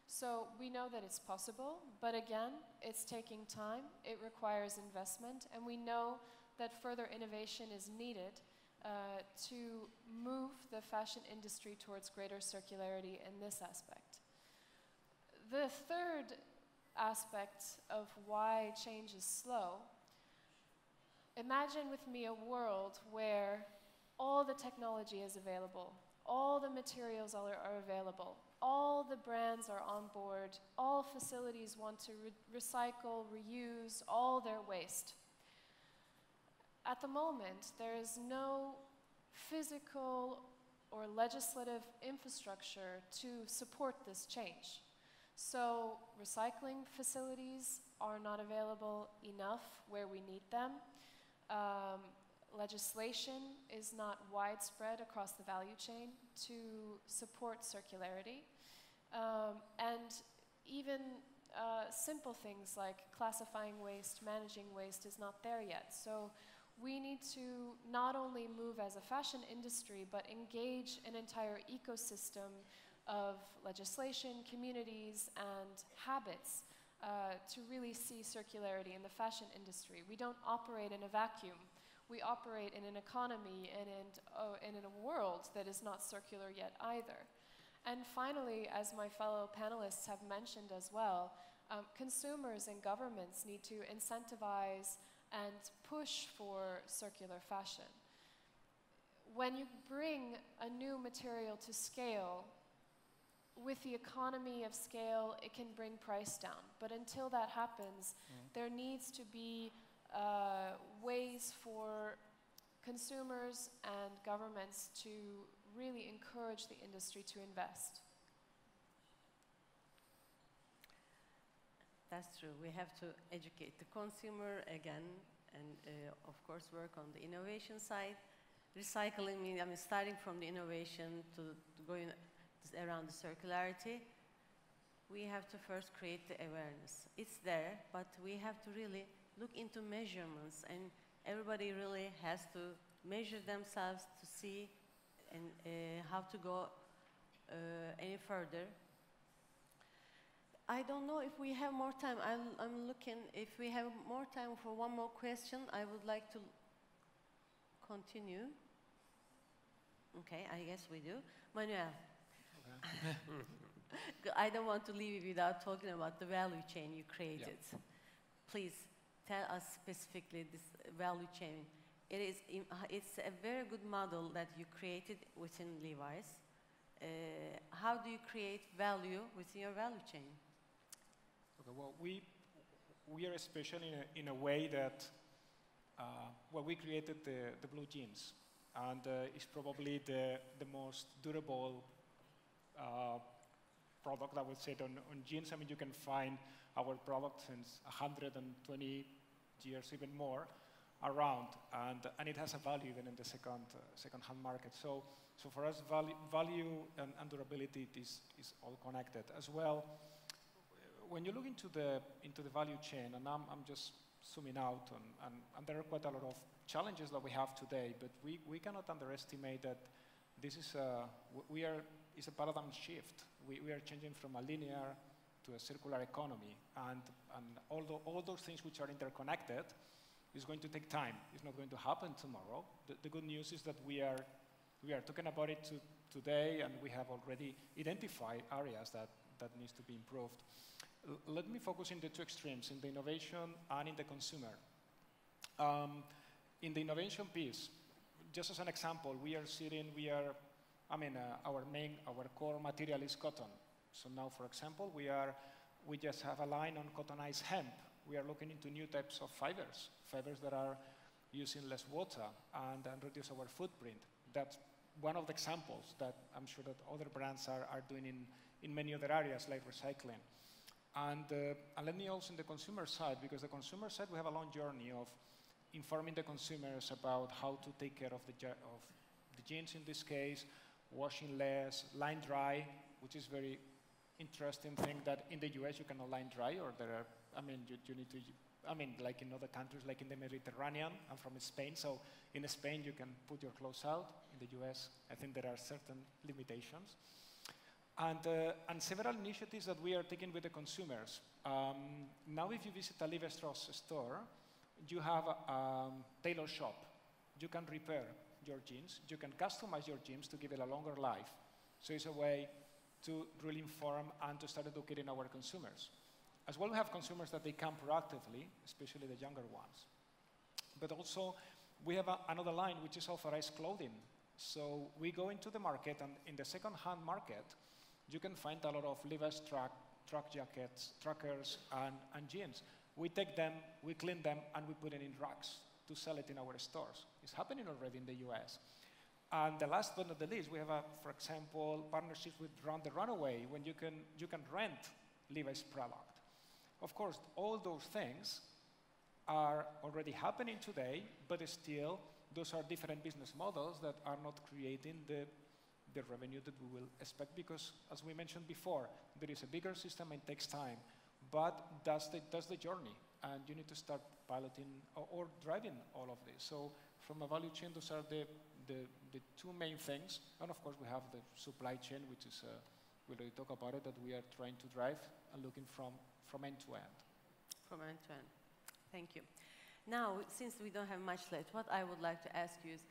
So we know that it's possible, but again, it's taking time, it requires investment, and we know that further innovation is needed to move the fashion industry towards greater circularity in this aspect. The third aspect of why change is slow, imagine with me a world where all the technology is available, all the materials are available, all the brands are on board, all facilities want to recycle, reuse all their waste. At the moment, there is no physical or legislative infrastructure to support this change. So recycling facilities are not available enough where we need them. legislation is not widespread across the value chain to support circularity. And even simple things like classifying waste, managing waste is not there yet. So we need to not only move as a fashion industry, but engage an entire ecosystem of legislation, communities, and habits to really see circularity in the fashion industry. We don't operate in a vacuum. We operate in an economy and in a world that is not circular yet either. And finally, as my fellow panelists have mentioned as well, consumers and governments need to incentivize and push for circular fashion. When you bring a new material to scale, with the economy of scale, it can bring price down. But until that happens, there needs to be ways for consumers and governments to really encourage the industry to invest. That's true. We have to educate the consumer again, and of course work on the innovation side. Recycling means, starting from the innovation to going around the circularity. We have to first create the awareness. It's there, but we have to really look into measurements, and everybody really has to measure themselves to see and how to go any further. I don't know if we have more time. I'm looking, if we have more time for one more question, I would like to continue. Okay, I guess we do. Manuel. Okay. I don't want to leave you without talking about the value chain you created. Yeah. Please tell us specifically this value chain. It's a very good model that you created within Levi's. How do you create value within your value chain? Okay, well, we are special in a way that we created the blue jeans, and it's probably the most durable product, I would say, on jeans. I mean, you can find our product since 120 years, even more, around, and it has a value even in the second-hand market. So for us, value and durability is all connected as well. When you look into the value chain, and I'm just zooming out, and there are quite a lot of challenges that we have today, but we cannot underestimate that this is it's a paradigm shift. We are changing from a linear to a circular economy, and all those things which are interconnected is going to take time. It's not going to happen tomorrow. The good news is that we are talking about it today, and we have already identified areas that needs to be improved. Let me focus in the two extremes, in the innovation and in the consumer. In the innovation piece, just as an example, our core material is cotton. So now, for example, we just have a line on cottonized hemp. We are looking into new types of fibers that are using less water and reduce our footprint. That's one of the examples that I'm sure that other brands are doing in many other areas, like recycling. And let me also in the consumer side, because the consumer side, we have a long journey of informing the consumers about how to take care of the jeans in this case, washing less, line dry, which is very interesting thing that in the US you cannot line dry, or there are, you need to, like in other countries, like in the Mediterranean. I'm from Spain, so in Spain you can put your clothes out. In the US, I think there are certain limitations. And several initiatives that we are taking with the consumers. Now if you visit a Levi Strauss store, you have a tailor shop. You can repair your jeans. You can customize your jeans to give it a longer life. So it's a way to really inform and to start educating our consumers. As well, we have consumers that they come proactively, especially the younger ones. But also, we have another line, which is authorized clothing. So we go into the market, and in the second-hand market, you can find a lot of Levi's truck jackets, truckers, and jeans. We take them, we clean them, and we put it in racks to sell it in our stores. It's happening already in the US. And the last but not the least, we have, for example, partnerships with Run the Runaway, when you can rent Levi's product. Of course, all those things are already happening today, but still those are different business models that are not creating the revenue that we will expect, because, as we mentioned before, there is a bigger system and takes time, but that's the journey, and you need to start piloting or driving all of this. So from a value chain, those are the two main things, and of course we have the supply chain, which is, we already talked about it, that we are trying to drive and looking from end to end. From end to end. Thank you. Now, since we don't have much left, what I would like to ask you is,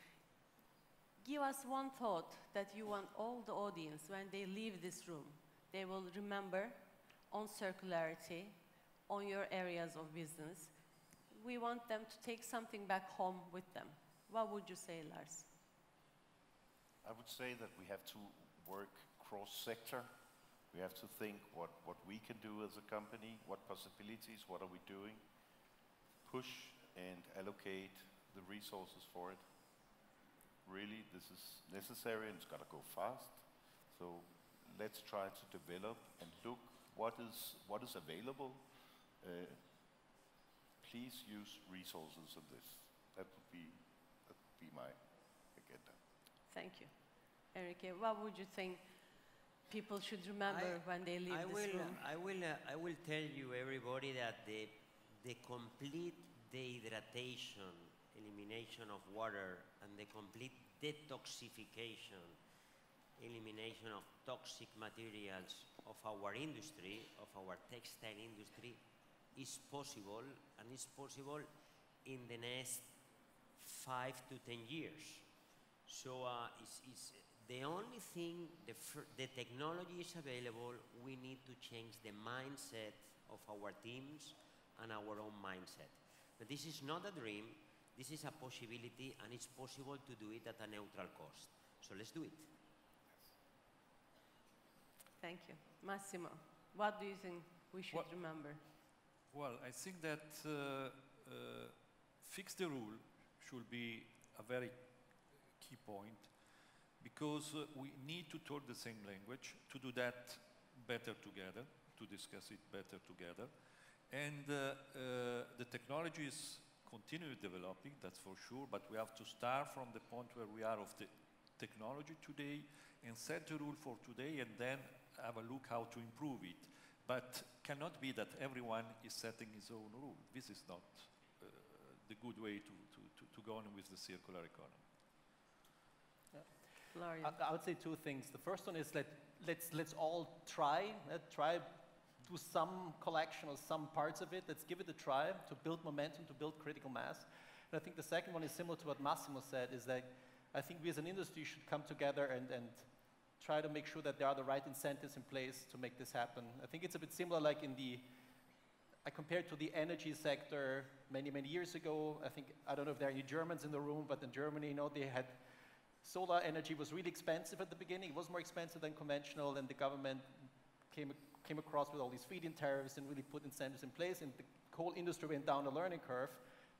give us one thought that you want all the audience, when they leave this room, they will remember on circularity, on your areas of business. We want them to take something back home with them. What would you say, Lars? I would say that we have to work cross-sector. We have to think what we can do as a company, what possibilities, what are we doing, push and allocate the resources for it. Really, this is necessary and it's got to go fast. So let's try to develop and look what is available. Please use resources of this. That would be my agenda. Thank you. Enrique, what would you think people should remember when they leave this room? I will tell you, everybody, that the complete dehydration, elimination of water, and the complete detoxification, elimination of toxic materials of our industry, of our textile industry, is possible, and is possible in the next 5 to 10 years. So it's the only thing, the technology is available. We need to change the mindset of our teams and our own mindset. But this is not a dream, this is a possibility, and it's possible to do it at a neutral cost. So let's do it. Thank you. Massimo, what do you think we should remember? Well, I think that fix the rule should be a very key point, because we need to talk the same language, to do that better together, to discuss it better together. And the technology is continually developing, that's for sure, but we have to start from the point where we are of the technology today and set the rule for today and then have a look how to improve it. But cannot be that everyone is setting his own rule. This is not the good way to go on with the circular economy. Yeah. I would say two things. The first one is let's all try do some collection or some parts of it. Let's give it a try to build momentum, to build critical mass. And I think the second one is similar to what Massimo said, is that I think we as an industry should come together and try to make sure that there are the right incentives in place to make this happen. I think it's a bit similar like I compared to the energy sector many years ago. I don't know if there are any Germans in the room, but in Germany, you know, they had solar energy was really expensive at the beginning. It was more expensive than conventional, and the government came across with all these feed-in tariffs and really put incentives in place, and the whole industry went down a learning curve,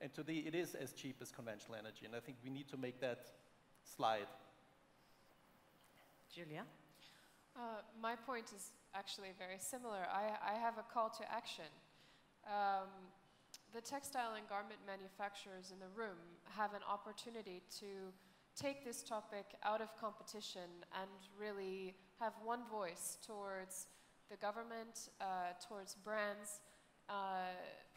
and today it is as cheap as conventional energy, and I think we need to make that slide. Julia? My point is actually very similar. I have a call to action. The textile and garment manufacturers in the room have an opportunity to take this topic out of competition and really have one voice towards the government, towards brands,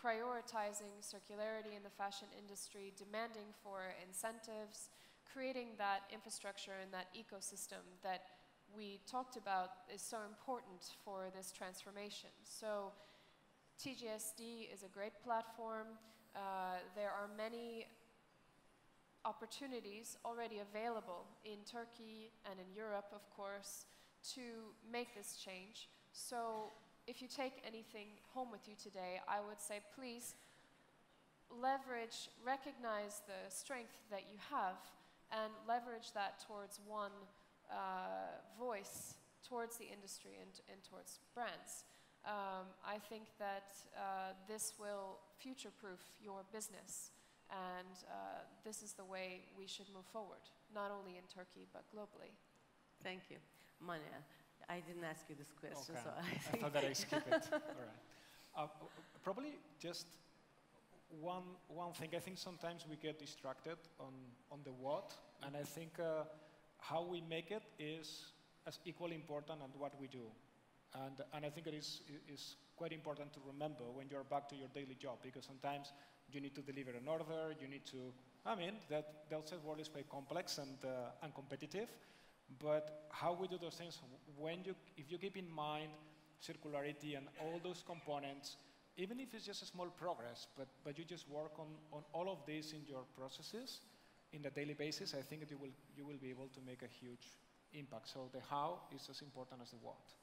prioritizing circularity in the fashion industry, demanding for incentives, creating that infrastructure and that ecosystem that we talked about is so important for this transformation. So TGSD is a great platform. There are many opportunities already available in Turkey and in Europe, of course, to make this change. So if you take anything home with you today, I would say please leverage, recognize the strength that you have and leverage that towards one voice towards the industry and towards brands. I think that this will future-proof your business, and this is the way we should move forward, not only in Turkey but globally. Thank you. Manuel, I didn't ask you this question, okay. so I thought that I skip it. All right. Probably just one thing, I think sometimes we get distracted on the what, and I think how we make it is as equally important as what we do. And I think it is quite important to remember when you're back to your daily job, because sometimes you need to deliver an order, you need to, I mean, the outside world is quite complex and competitive, but how we do those things, if you keep in mind circularity and all those components, even if it's just a small progress, but you just work on all of this in your processes in a daily basis, I think you will be able to make a huge impact. So the how is as important as the what.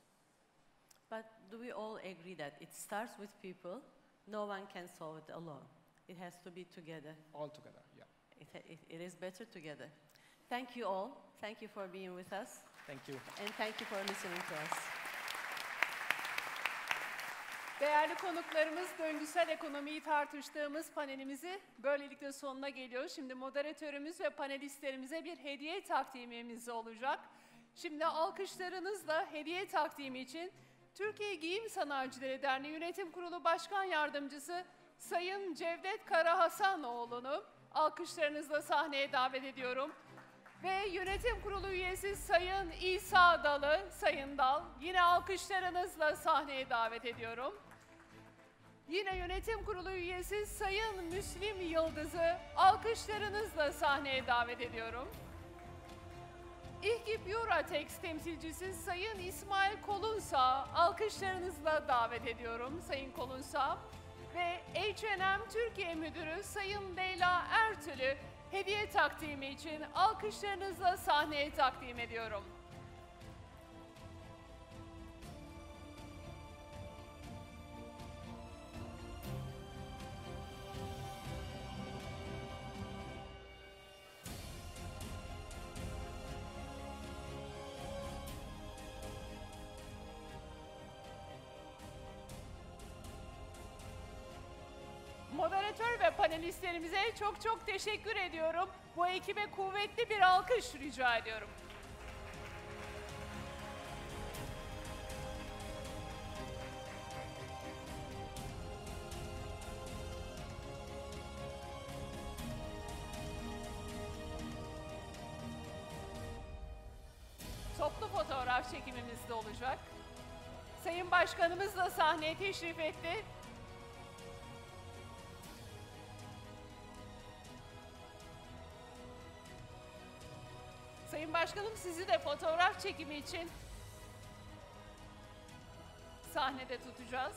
But do we all agree that it starts with people? No one can solve it alone. It has to be together. All together, yeah. It is better together. Thank you all. Thank you for being with us. Thank you. And thank you for listening to us. Değerli konuklarımız, döngüsel ekonomiyi tartıştığımız panelimizi böylelikle sonuna geliyor. Şimdi moderatörümüz ve panelistlerimize bir hediye takdimimiz olacak. Şimdi alkışlarınızla hediye takdimi için Türkiye Giyim Sanayicileri Derneği Yönetim Kurulu Başkan Yardımcısı Sayın Cevdet Karahasanoğlu'nu alkışlarınızla sahneye davet ediyorum. Ve Yönetim Kurulu üyesi Sayın İsa Dal'ı, Sayın Dal, yine alkışlarınızla sahneye davet ediyorum. Yine Yönetim Kurulu üyesi Sayın Müslim Yıldız'ı alkışlarınızla sahneye davet ediyorum. İHGİP EURATEX temsilcisi Sayın İsmail Kolunsa alkışlarınızla davet ediyorum Sayın Kolunsa. Ve H&M Türkiye Müdürü Sayın Leyla Ertül'ü hediye takdimi için alkışlarınızla sahneye takdim ediyorum. Moderatör ve panelistlerimize çok teşekkür ediyorum. Bu ekibe kuvvetli bir alkış rica ediyorum. Toplu fotoğraf çekimimiz de olacak. Sayın Başkanımız da sahneye teşrif etti. Sayın Başkanım, sizi de fotoğraf çekimi için sahnede tutacağız.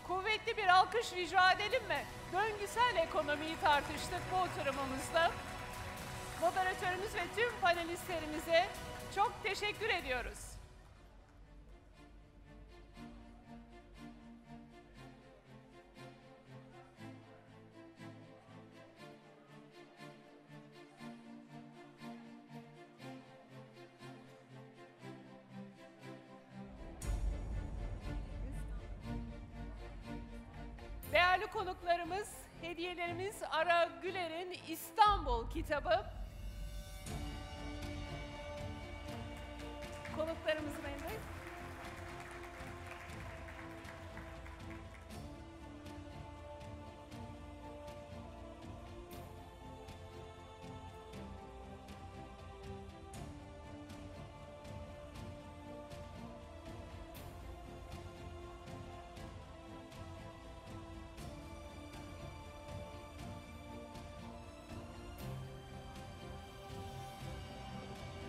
Kuvvetli bir alkış rica edelim mi? Döngüsel ekonomiyi tartıştık bu oturumumuzda. Moderatörümüz ve tüm panelistlerimize çok teşekkür ediyoruz. Değerli konuklarımız, hediyelerimiz Ara Güler'in İstanbul kitabı. Konuklarımızın elinde.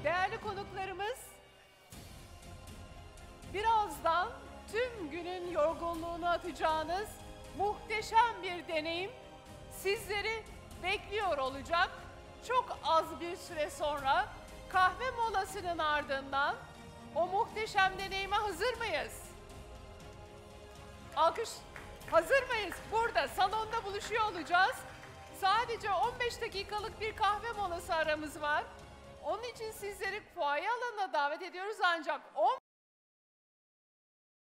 Değerli konuklarımız, birazdan tüm günün yorgunluğunu atacağınız muhteşem bir deneyim sizleri bekliyor olacak. Çok az bir süre sonra kahve molasının ardından o muhteşem deneyime hazır mıyız? Alkış. Hazır mıyız? Burada salonda buluşuyor olacağız. Sadece 15 dakikalık bir kahve molası aramız var. Onun için sizleri fuaye alanına davet ediyoruz, ancak